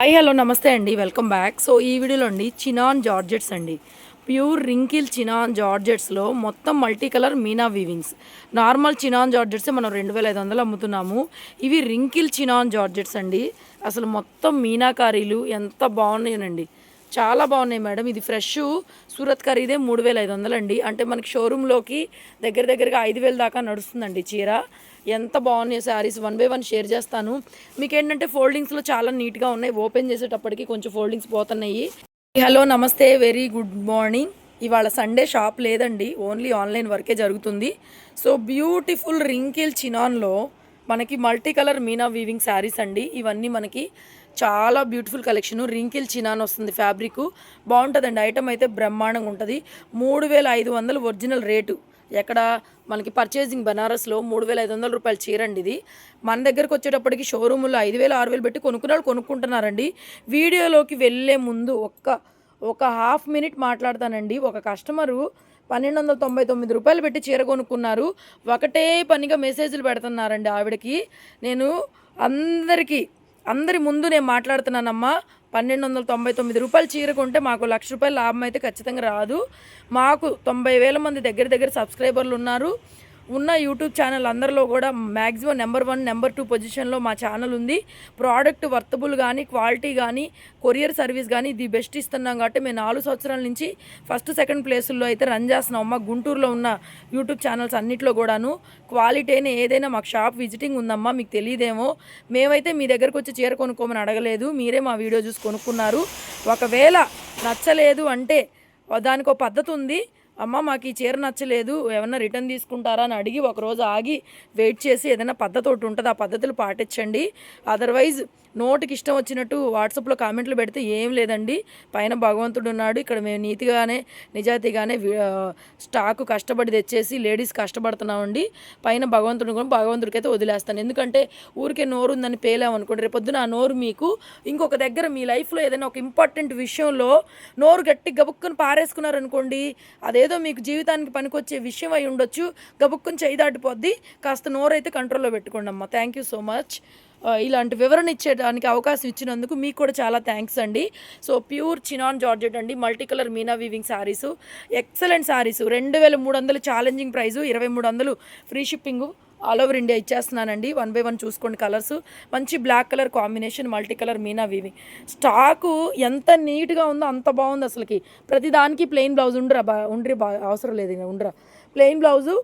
Hi hello నమస్తే అండి, welcome back. So ఈ వీడియోలో అండి చినాన్ జార్జెట్స్ అండి, ప్యూర్ రింకిల్ చినాన్ జార్జెట్స్లో మొత్తం multi colour meena weavings. Normal chinon జార్జెట్సే మనం 2500 అమ్ముతున్నాము. ఇవి రింకిల్ చినాన్ జార్జెట్స్ అండి. అసలు మొత్తం మీనాకారీలు ఎంత బాగున్నాయనండి, చాలా బాగున్నాయి మేడం. ఇది ఫ్రెష్ సూరత్ ఖరీదే 3500 అండి. అంటే మనకి షోరూంలోకి దగ్గరగా 5000 దాకా నడుస్తుందండి చీర. ఎంత బాగున్నాయి శారీస్, 1 బై 1 షేర్ చేస్తాను. మీకు ఏంటంటే ఫోల్డింగ్స్లో చాలా నీట్గా ఉన్నాయి, ఓపెన్ చేసేటప్పటికి కొంచెం ఫోల్డింగ్స్ పోతున్నాయి. హలో నమస్తే, వెరీ గుడ్ మార్నింగ్. ఇవాళ సండే షాప్ లేదండి, ఓన్లీ ఆన్లైన్ వర్కే జరుగుతుంది. సో బ్యూటిఫుల్ రింకిల్ చినాన్లో మనకి multi colour meena weaving saris అండి. ఇవన్నీ మనకి చాలా బ్యూటిఫుల్ కలెక్షన్. రింకిల్ చినాన్ వస్తుంది, ఫ్యాబ్రిక్ బాగుంటుందండి. ఐటమ్ అయితే బ్రహ్మాండంగా ఉంటుంది. 3500 ఒరిజినల్ రేటు. ఎక్కడ మనకి పర్చేసింగ్ బనారస్లో 3500 రూపాయలు చీరండి ఇది. మన దగ్గరకు వచ్చేటప్పటికి షోరూముల్లో 5000 6000 పెట్టి కొనుక్కునే వాళ్ళు కొనుక్కుంటున్నారండి. వీడియోలోకి వెళ్ళే ముందు ఒక హాఫ్ మినిట్ మాట్లాడతానండి. ఒక కస్టమరు 1299 రూపాయలు పెట్టి చీర కొనుక్కున్నారు. ఒకటే పనిగా మెసేజ్లు పెడుతున్నారండి ఆవిడకి. నేను అందరి ముందు నేను మాట్లాడుతున్నానమ్మా. 1299 రూపాయలు చీర కొంటే మాకు 1,00,000 రూపాయల లాభం అయితే ఖచ్చితంగా రాదు. మాకు 90,000 మంది దగ్గర సబ్స్క్రైబర్లు ఉన్నారు. ఉన్న యూట్యూబ్ ఛానల్ అందరిలో కూడా మ్యాక్సిమం నెంబర్ 1 నెంబర్ 2 పొజిషన్లో మా ఛానల్ ఉంది. ప్రోడక్ట్ వర్తబుల్ కానీ, క్వాలిటీ కానీ, కొరియర్ సర్వీస్ కానీ ది బెస్ట్ ఇస్తున్నాం. కాబట్టి మేము 4 సంవత్సరాల నుంచి ఫస్ట్ సెకండ్ ప్లేసుల్లో అయితే రన్ చేస్తున్నాం అమ్మ. గుంటూరులో ఉన్న యూట్యూబ్ ఛానల్స్ అన్నింటిలో కూడాను క్వాలిటీ అయినా ఏదైనా మాకు షాప్ విజిటింగ్ ఉందమ్మా, మీకు తెలియదేమో. మేమైతే మీ దగ్గరకు వచ్చి చీర కొనుక్కోమని అడగలేదు, మీరే మా వీడియో చూసి కొనుక్కున్నారు. ఒకవేళ నచ్చలేదు అంటే దానికి ఒక పద్ధతి ఉంది. అమ్మ మాకు ఈ చీర నచ్చలేదు, ఏమన్నా రిటర్న్ తీసుకుంటారా అని అడిగి ఒకరోజు ఆగి వెయిట్ చేసి ఏదైనా పద్ధతి ఒకటి ఉంటుంది, ఆ పద్ధతులు పాటించండి. అదర్వైజ్ నోటికి ఇష్టం వచ్చినట్టు వాట్సాప్లో కామెంట్లు పెడితే ఏం లేదండి. పైన భగవంతుడు ఉన్నాడు. ఇక్కడ మేము నీతిగానే నిజాయితీగానే స్టాకు కష్టపడి తెచ్చేసి లేడీస్ కష్టపడుతున్నామండి. పైన భగవంతుడికైతే వదిలేస్తాను. ఎందుకంటే ఊరికే నోరు ఉందని పేలామనుకోండి, రేపొద్దున ఆ నోరు మీకు ఇంకొక దగ్గర మీ లైఫ్లో ఏదైనా ఒక ఇంపార్టెంట్ విషయంలో నోరు గట్టి గబుక్కుని పారేసుకున్నారనుకోండి, అదేదో మీకు జీవితానికి పనికొచ్చే విషయం అయి ఉండొచ్చు. గబుక్కుని చేయి దాటిపోద్ది. కాస్త నోరైతే కంట్రోల్లో పెట్టుకోండి అమ్మ. Thank you so much. ఇలాంటి వివరణ ఇచ్చేయడానికి అవకాశం ఇచ్చినందుకు మీకు కూడా చాలా థ్యాంక్స్ అండి. సో ప్యూర్ చినాన్ జార్జెట్ అండి, multi colour meena weaving saris, excellent saris. 2300 challenging price, 2300 free shipping, all over India ఇచ్చేస్తున్నానండి. 1 బై 1 చూసుకోండి. కలర్స్ మంచి black colour combination, multi colour meena weaving. Stock ఎంత నీట్గా ఉందో అంత బాగుంది అసలుకి. ప్రతిదానికి ప్లెయిన్ బ్లౌజ్ అవసరం లేదు, ఉండరా ప్లెయిన్ బ్లౌజు.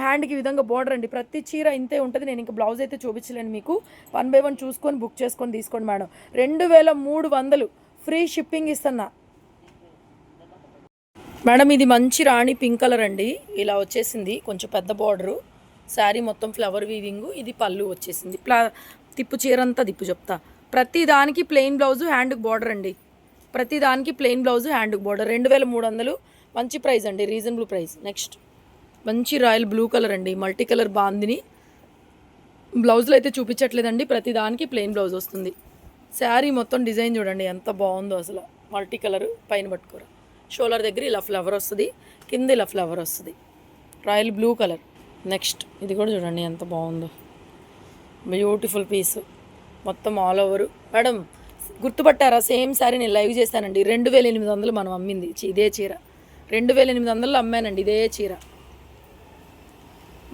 హ్యాండ్కి విధంగా బోర్డర్ అండి. ప్రతి చీర ఇంతే ఉంటుంది. నేను ఇంకా బ్లౌజ్ అయితే చూపించలేను మీకు. 1 బై 1 చూసుకొని బుక్ చేసుకొని తీసుకోండి మేడం. 2300 ఫ్రీ షిప్పింగ్ ఇస్తున్నా మేడం. ఇది మంచి రాణి పింక్ కలర్ అండి. ఇలా వచ్చేసింది, కొంచెం పెద్ద బార్డరు. శారీ మొత్తం ఫ్లవర్ వీవింగ్. ఇది పళ్ళు వచ్చేసింది. తిప్పు చీరంతా తిప్పు చెప్తా. ప్రతి దానికి ప్లెయిన్ బ్లౌజు, హ్యాండ్కి బార్డర్ అండి. ప్రతి దానికి ప్లెయిన్ బ్లౌజు, హ్యాండ్కి బార్డర్. 2300 మంచి ప్రైస్ అండి, రీజనబుల్ ప్రైస్. నెక్స్ట్ మంచి రాయల్ బ్లూ కలర్ అండి, మల్టీ కలర్ బాందిని. బ్లౌజులు అయితే చూపించట్లేదండి, ప్రతి దానికి ప్లెయిన్ బ్లౌజ్ వస్తుంది. శారీ మొత్తం డిజైన్ చూడండి ఎంత బాగుందో అసలు. మల్టీ కలర్ పైన పట్టుకోరా, షోల్డర్ దగ్గర ఇలా ఫ్లవర్ వస్తుంది, కింద ఇలా ఫ్లవర్ వస్తుంది. Royal blue colour. నెక్స్ట్ ఇది కూడా చూడండి ఎంత బాగుందో, బ్యూటిఫుల్ పీస్. మొత్తం ఆల్ ఓవర్. మేడం గుర్తుపట్టారా? సేమ్ శారీ నేను లైవ్ చేశానండి. 2800 మనం అమ్మింది ఇదే చీర. 2800 అమ్మానండి ఇదే చీర.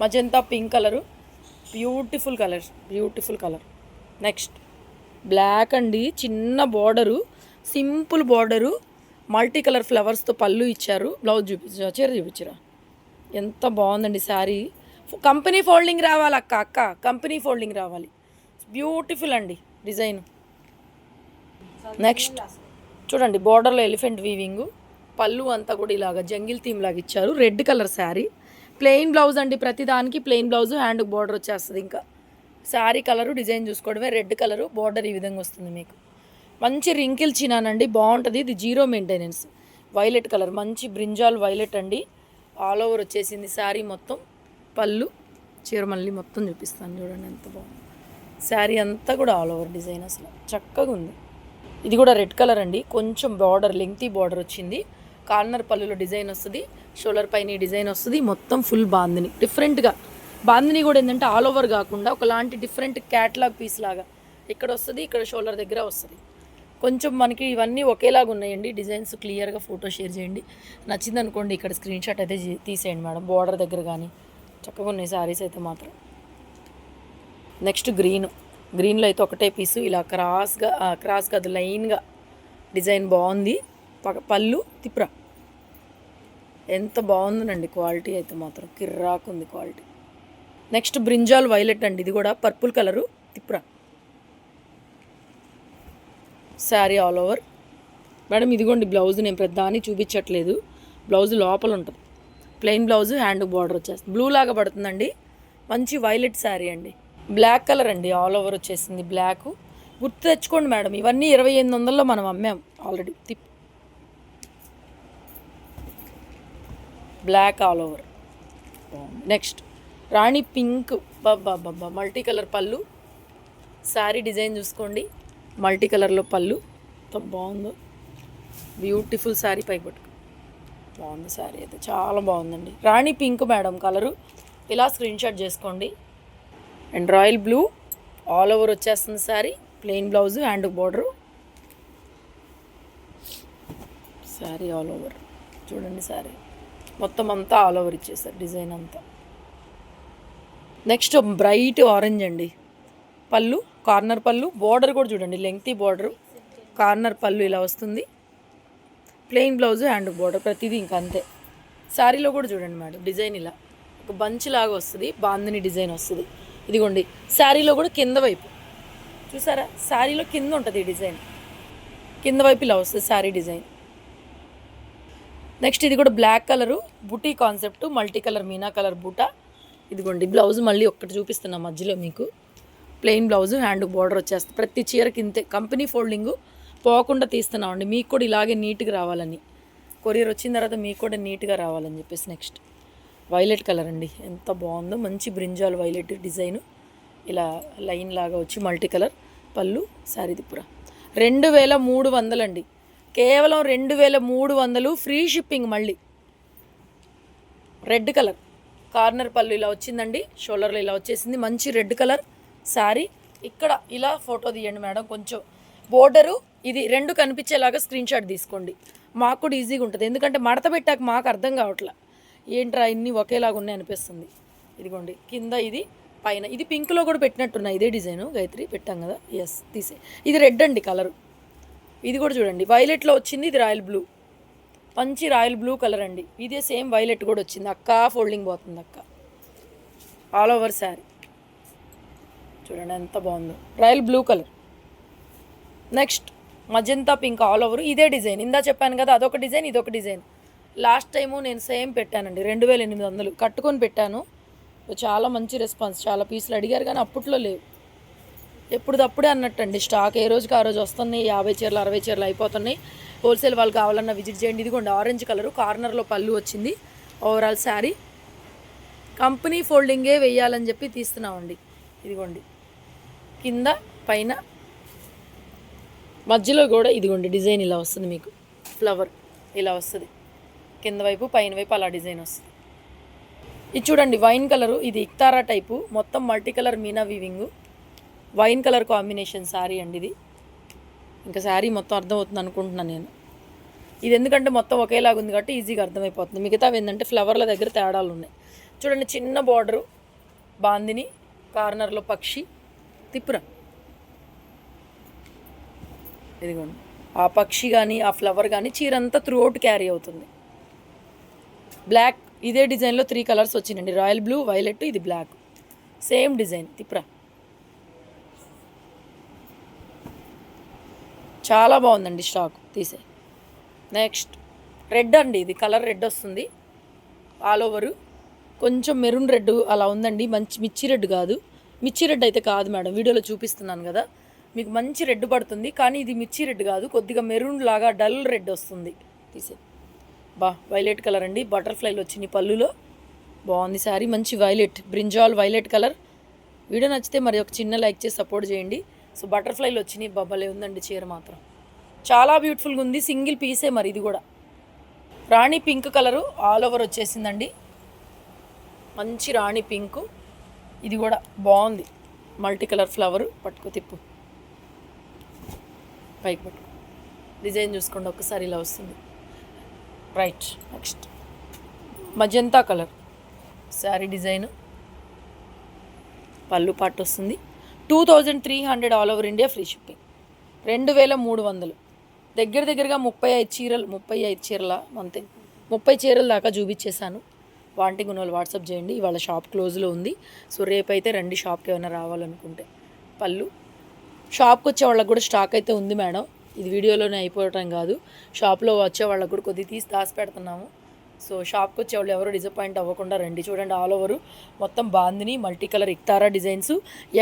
Magenta pink colour, beautiful colour. Next black అండి, చిన్న border, simple border, multi colour ఫ్లవర్స్తో పళ్ళు ఇచ్చారు. బ్లౌజ్ చీర చూపించరా, ఎంత బాగుందండి శారీ. కంపెనీ ఫోల్డింగ్ రావాలి అక్క, కంపెనీ ఫోల్డింగ్ రావాలి. బ్యూటిఫుల్ అండి డిజైన్. నెక్స్ట్ చూడండి, బార్డర్లో ఎలిఫెంట్ వీవింగ్, పళ్ళు అంతా కూడా ఇలాగ జంగిల్ థీమ్ లాగా ఇచ్చారు. Red colour sari, plain blouse అండి. ప్రతి దానికి ప్లెయిన్ బ్లౌజ్, హ్యాండ్కి బార్డర్ వచ్చేస్తుంది. ఇంకా శారీ కలరు డిజైన్ చూసుకోవడమే. రెడ్ కలరు బార్డర్ ఈ విధంగా వస్తుంది మీకు. మంచి రింకిల్ చినానండి, బాగుంటుంది. ఇది 0 మెయింటెనెన్స్. వైలెట్ కలర్, మంచి బ్రింజాల్ వైలెట్ అండి. ఆల్ ఓవర్ వచ్చేసింది శారీ మొత్తం. పళ్ళు చీర మళ్ళీ మొత్తం చూపిస్తాను చూడండి ఎంత బాగుంది. శారీ అంతా కూడా ఆల్ ఓవర్ డిజైన్ అసలు చక్కగా ఉంది. ఇది కూడా రెడ్ కలర్ అండి, కొంచెం బార్డర్ లెంగ్తీ బార్డర్ వచ్చింది. కార్నర్ పళ్ళులో డిజైన్ వస్తుంది, షోల్డర్ పైన డిజైన్ వస్తుంది. మొత్తం ఫుల్ బాందిని, డిఫరెంట్గా బాందిని కూడా ఏంటంటే ఆల్ ఓవర్ కాకుండా ఒకలాంటి డిఫరెంట్ క్యాట్లాగ్ పీస్ లాగా ఇక్కడ వస్తుంది, ఇక్కడ షోల్డర్ దగ్గర వస్తుంది. కొంచెం మనకి ఇవన్నీ ఒకేలాగా ఉన్నాయండి. డిజైన్స్ క్లియర్గా ఫోటో షేర్ చేయండి. నచ్చింది అనుకోండి ఇక్కడ స్క్రీన్ షాట్ అయితే తీసేయండి మేడం. బోర్డర్ దగ్గర కానీ చక్కగా ఉన్నాయి శారీస్ అయితే మాత్రం. నెక్స్ట్ గ్రీన్లో అయితే ఒకటే పీసు ఇలా క్రాస్గా అది లైన్గా డిజైన్ బాగుంది. పళ్ళు తిప్రా ఎంత బాగుందనండి. క్వాలిటీ అయితే మాత్రం కిర్రాకుంది క్వాలిటీ. నెక్స్ట్ బ్రింజాల్ వైలెట్ అండి. ఇది కూడా పర్పుల్ కలరు తిప్రా శారీ ఆల్ ఓవర్. మేడం ఇదిగోండి బ్లౌజ్, నేను పెద్దాన్ని చూపించట్లేదు. బ్లౌజ్ లోపల ఉంటుంది, ప్లెయిన్ బ్లౌజ్, హ్యాండ్ బార్డర్ వచ్చేస్తుంది. బ్లూ లాగా పడుతుందండి. మంచి వైలెట్ శారీ అండి. బ్లాక్ కలర్ అండి, ఆల్ ఓవర్ వచ్చేసింది బ్లాక్. గుర్తు తెచ్చుకోండి మేడం, ఇవన్నీ 2800లో మనం అమ్మాం already. Black all over. Next rani pink, బాబా మల్టీ కలర్ పళ్ళు. శారీ డిజైన్ చూసుకోండి, మల్టీ కలర్లో పళ్ళు ఎంత బాగుందో. బ్యూటిఫుల్ శారీ పైకి పట్టుకు బాగుంది శారీ అయితే చాలా బాగుందండి. రాణి పింక్ మేడం కలరు, ఇలా స్క్రీన్ షాట్ చేసుకోండి. And royal blue all over వచ్చేస్తుంది sari. Plain blouse, hand border, sari all over. చూడండి శారీ మొత్తం అంతా ఆల్ ఓవర్ ఇచ్చేసారు డిజైన్ అంతా. నెక్స్ట్ బ్రైట్ ఆరెంజ్ అండి. పళ్ళు కార్నర్ పళ్ళు, బార్డర్ కూడా చూడండి లెంగ్తీ బార్డరు, కార్నర్ పళ్ళు ఇలా వస్తుంది. ప్లెయిన్ బ్లౌజ్, హ్యాండ్ బార్డర్, ప్రతిదీ ఇంకా అంతే. శారీలో కూడా చూడండి మేడం డిజైన్ ఇలా ఒక బంచ్ లాగా వస్తుంది, బాందిని డిజైన్ వస్తుంది. ఇదిగోండి శారీలో కూడా కింద వైపు చూసారా, శారీలో కింద ఉంటుంది ఈ డిజైన్, కింద వైపు ఇలా వస్తుంది శారీ డిజైన్. నెక్స్ట్ ఇది కూడా బ్లాక్ కలరు, బుటీ concept, multi colour Meena colour బూటా. ఇదిగోండి బ్లౌజ్ మళ్ళీ ఒక్కటి చూపిస్తున్నా మధ్యలో మీకు. ప్లెయిన్ బ్లౌజ్, హ్యాండ్ బార్డర్ వచ్చేస్తుంది. ప్రతి చీరకి ఇంతే కంపెనీ ఫోల్డింగు పోకుండా తీస్తున్నామండి, మీకు కూడా ఇలాగే నీట్గా రావాలని. కొరియర్ వచ్చిన తర్వాత మీకు కూడా నీట్గా రావాలని చెప్పేసి. నెక్స్ట్ వైలెట్ కలర్ అండి, ఎంత బాగుందో. మంచి బ్రింజాల్ వైలెట్ డిజైను ఇలా లైన్ లాగా వచ్చి మల్టీ కలర్ పళ్ళు. శారీ దిప్పురా 2300 అండి, కేవలం 2300. Free shipping. మళ్ళీ రెడ్ కలర్ కార్నర్ పళ్ళు ఇలా వచ్చిందండి, షోల్డర్లో ఇలా వచ్చేసింది. మంచి రెడ్ కలర్ శారీ. ఇక్కడ ఇలా ఫోటో తీయండి మేడం, కొంచెం బోర్డరు ఇది రెండు కనిపించేలాగా స్క్రీన్ షాట్ తీసుకోండి. మాకు కూడా ఈజీగా ఉంటుంది, ఎందుకంటే మడత పెట్టాక మాకు అర్థం కావట్లా ఏంట్రా ఇన్ని ఒకేలాగా ఉన్నాయి అనిపిస్తుంది. ఇదిగోండి కింద ఇది, పైన ఇది పింక్లో కూడా పెట్టినట్టున్నా, ఇదే డిజైను గాయత్రి పెట్టాం కదా. ఎస్ తీసే. ఇది రెడ్ అండి కలరు. ఇది కూడా చూడండి వైలెట్లో వచ్చింది, ఇది రాయల్ బ్లూ, మంచి రాయల్ బ్లూ కలర్ అండి. ఇదే సేమ్ వైలెట్ కూడా వచ్చింది. అక్క ఫోల్డింగ్ పోతుంది అక్క. ఆల్ ఓవర్ శారీ చూడండి ఎంత బాగుందో, royal blue colour. Next magenta pink all over, ఇదే డిజైన్. ఇందా చెప్పాను కదా అదొక డిజైన్, ఇదొక డిజైన్. లాస్ట్ టైము నేను సేమ్ పెట్టానండి, 2800 కట్టుకొని పెట్టాను. చాలా మంచి రెస్పాన్స్, చాలా పీసులు అడిగారు కానీ అప్పట్లో లేవు, ఎప్పుడుదప్పుడే అన్నట్టండి. స్టాక్ ఏ రోజుకి ఆ రోజు వస్తున్నాయి. 50 చీరలు 60 చీరలు అయిపోతున్నాయి. హోల్సేల్ వాళ్ళు కావాలన్నా విజిట్ చేయండి. ఇదిగోండి ఆరెంజ్ కలరు, కార్నర్లో పళ్ళు వచ్చింది. ఓవరాల్ శారీ కంపెనీ ఫోల్డింగే వేయాలని చెప్పి తీస్తున్నామండి. ఇదిగోండి కింద పైన మధ్యలో కూడా ఇదిగోండి డిజైన్ ఇలా వస్తుంది మీకు. ఫ్లవర్ ఇలా వస్తుంది, కింద వైపు పైన వైపు అలా డిజైన్ వస్తుంది. ఇది చూడండి వైన్ కలరు, ఇది ఇక్తారా టైపు, మొత్తం multi colour meena weaving, wine colour combination sari అండి ఇది. ఇంకా శారీ మొత్తం అర్థమవుతుంది అనుకుంటున్నాను నేను. ఇది ఎందుకంటే మొత్తం ఒకేలాగా ఉంది కాబట్టి ఈజీగా అర్థమైపోతుంది. మిగతావి ఏంటంటే ఫ్లవర్ల దగ్గర తేడాలు ఉన్నాయి. చూడండి చిన్న బార్డరు, బాందిని, కార్నర్లో పక్షి, తిప్పురా. ఇదిగోండి ఆ పక్షి కానీ ఆ ఫ్లవర్ కానీ చీర అంతా త్రూ అవుట్ క్యారీ అవుతుంది. బ్లాక్ ఇదే డిజైన్లో 3 కలర్స్ వచ్చినాయండి, రాయల్ బ్లూ, వైలెట్, ఇది బ్లాక్, సేమ్ డిజైన్. తిప్పురా చాలా బాగుందండి స్టాక్, తీసే. నెక్స్ట్ రెడ్ అండి, ఇది కలర్ రెడ్ వస్తుంది ఆల్ ఓవరు. కొంచెం మెరూన్ రెడ్ అలా ఉందండి, మంచి మిర్చి రెడ్ కాదు. మిర్చి రెడ్ అయితే కాదు మేడం, వీడియోలో చూపిస్తున్నాను కదా మీకు మంచి రెడ్ పడుతుంది, కానీ ఇది మిర్చి రెడ్ కాదు, కొద్దిగా మెరూన్ లాగా డల్ రెడ్ వస్తుంది. తీసే. వైలెట్ కలర్ అండి, బటర్ఫ్లైలు వచ్చినాయి పళ్ళులో, బాగుంది శారీ. మంచి violet, brinjal violet colour. Video నచ్చితే మరి ఒక చిన్న లైక్ చేసి సపోర్ట్ చేయండి. సో బటర్ఫ్లైలు వచ్చినాయి, బబ్బలే ఉందండి చీర మాత్రం, చాలా బ్యూటిఫుల్గా ఉంది. సింగిల్ పీసే మరి. ఇది కూడా రాణి పింక్ కలరు ఆల్ ఓవర్ వచ్చేసిందండి, మంచి రాణి పింకు. ఇది కూడా బాగుంది, మల్టీ కలర్ ఫ్లవరు. పట్టుకో తిప్పు, పైకి పట్టుకో. డిజైన్ చూసుకోండి ఒక్కసారి ఇలా వస్తుంది. Right, next magenta colour sari design, పళ్ళు పాటు వస్తుంది. 2300 all over India, free shipping. 2300 దగ్గరగా 35 చీరల అంతే, 30 చీరల దాకా చూపించేశాను. వాంటింగ్ ఉన్న వాళ్ళు వాట్సాప్ చేయండి. ఇవాళ షాప్ క్లోజ్లో ఉంది. సో రేపైతే రండి షాప్కి ఏమైనా రావాలనుకుంటే. పళ్ళు షాప్కి వచ్చే వాళ్ళకి కూడా స్టాక్ అయితే ఉంది మేడం, ఇది వీడియోలోనే అయిపోవటం కాదు, షాప్లో వచ్చే వాళ్ళకి కూడా కొద్దిగా తీసి దాచి పెడుతున్నాము. సో షాప్కి వచ్చే వాళ్ళు ఎవరు డిసప్పాయింట్ అవ్వకుండా రండి. చూడండి ఆల్ ఓవరు మొత్తం bandhani multi colour Iktara designs.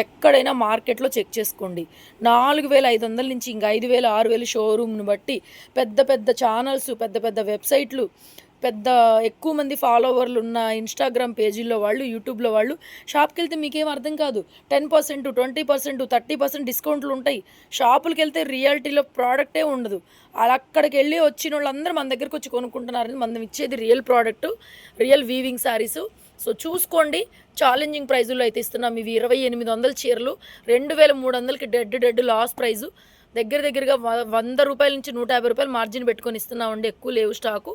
ఎక్కడైనా మార్కెట్లో చెక్ చేసుకోండి. 4500 నుంచి ఇంకా 5000 6000 షోరూమ్ను బట్టి పెద్ద ఛానల్స్, పెద్ద వెబ్సైట్లు, ఎక్కువ మంది ఫాలోవర్లు ఉన్న ఇన్స్టాగ్రామ్ పేజీల్లో వాళ్ళు, యూట్యూబ్లో వాళ్ళు షాప్కి వెళ్తే మీకేం అర్థం కాదు. 10%, 20%, 30% డిస్కౌంట్లు ఉంటాయి. షాపులకి వెళ్తే రియాలిటీలో ప్రోడక్టే ఉండదు. అలా అక్కడికి వెళ్ళి వచ్చిన వాళ్ళందరూ మన దగ్గరకు వచ్చి కొనుక్కుంటున్నారని మనం ఇచ్చేది real product, real weaving saris. So చూసుకోండి, ఛాలెంజింగ్ ప్రైజుల్లో అయితే ఇస్తున్నాం. ఇవి 2800 చీరలు 2300కి డెడ్ లాస్ ప్రైజు. దగ్గరగా 100 రూపాయల నుంచి 150 రూపాయలు మార్జిన్ పెట్టుకొని ఇస్తున్నామండి. ఎక్కువ లేవు స్టాకు.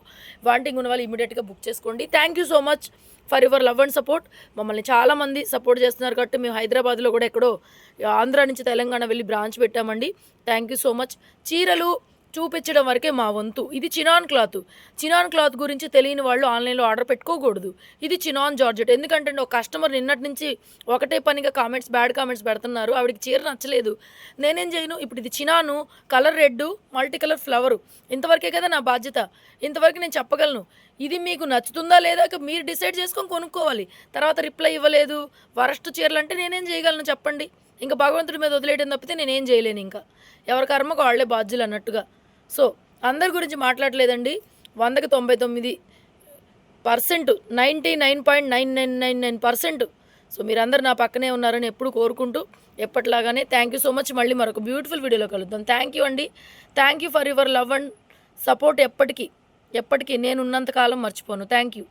వాంటింగ్ ఉన్న వాళ్ళు ఇమీడియట్గా బుక్ చేసుకోండి. Thank you so much for your love and support. మమ్మల్ని చాలామంది సపోర్ట్ చేస్తున్నారు కాబట్టి మేము హైదరాబాద్లో కూడా ఎక్కడో ఆంధ్ర నుంచి తెలంగాణ వెళ్ళి బ్రాంచ్ పెట్టామండి. Thank you so much. చీరలు చూపించడం వరకే మా వంతు. ఇది చినాన్ క్లాత్ గురించి తెలియని వాళ్ళు ఆన్లైన్లో ఆర్డర్ పెట్టుకోకూడదు. ఇది చినాన్ జార్జెట్. ఎందుకంటే ఒక కస్టమర్ నిన్నటి నుంచి ఒకటే పనిగా బ్యాడ్ కామెంట్స్ పెడుతున్నారు. ఆవిడకి చీర నచ్చలేదు, నేనేం చేయను. ఇప్పుడు ఇది చినాను, colour red, multi colour flower. ఇంతవరకే కదా నా బాధ్యత, ఇంతవరకు నేను చెప్పగలను. ఇది మీకు నచ్చుతుందా లేదా మీరు డిసైడ్ చేసుకొని కొనుక్కోవాలి. తర్వాత రిప్లై ఇవ్వలేదు, వరస్ట్ చీరలు అంటే నేనేం చేయగలను చెప్పండి. ఇంకా భగవంతుడి మీద వదిలేయడం తప్పితే నేనేం చేయలేను. ఇంకా ఎవరి కర్మకు వాళ్ళే బాధ్యులు అన్నట్టుగా. సో అందరి గురించి మాట్లాడలేదండి. 100కి 99%, 99.9999%. సో మీరందరూ నా పక్కనే ఉన్నారని ఎప్పుడు కోరుకుంటూ ఎప్పటిలాగానే థ్యాంక్ యూ సో మచ్. మళ్ళీ మరొక బ్యూటిఫుల్ వీడియోలో కలుద్దాం. థ్యాంక్ యూ అండి. Thank you for your love and support. ఎప్పటికీ నేను ఉన్నంతకాలం మర్చిపోను. Thank you.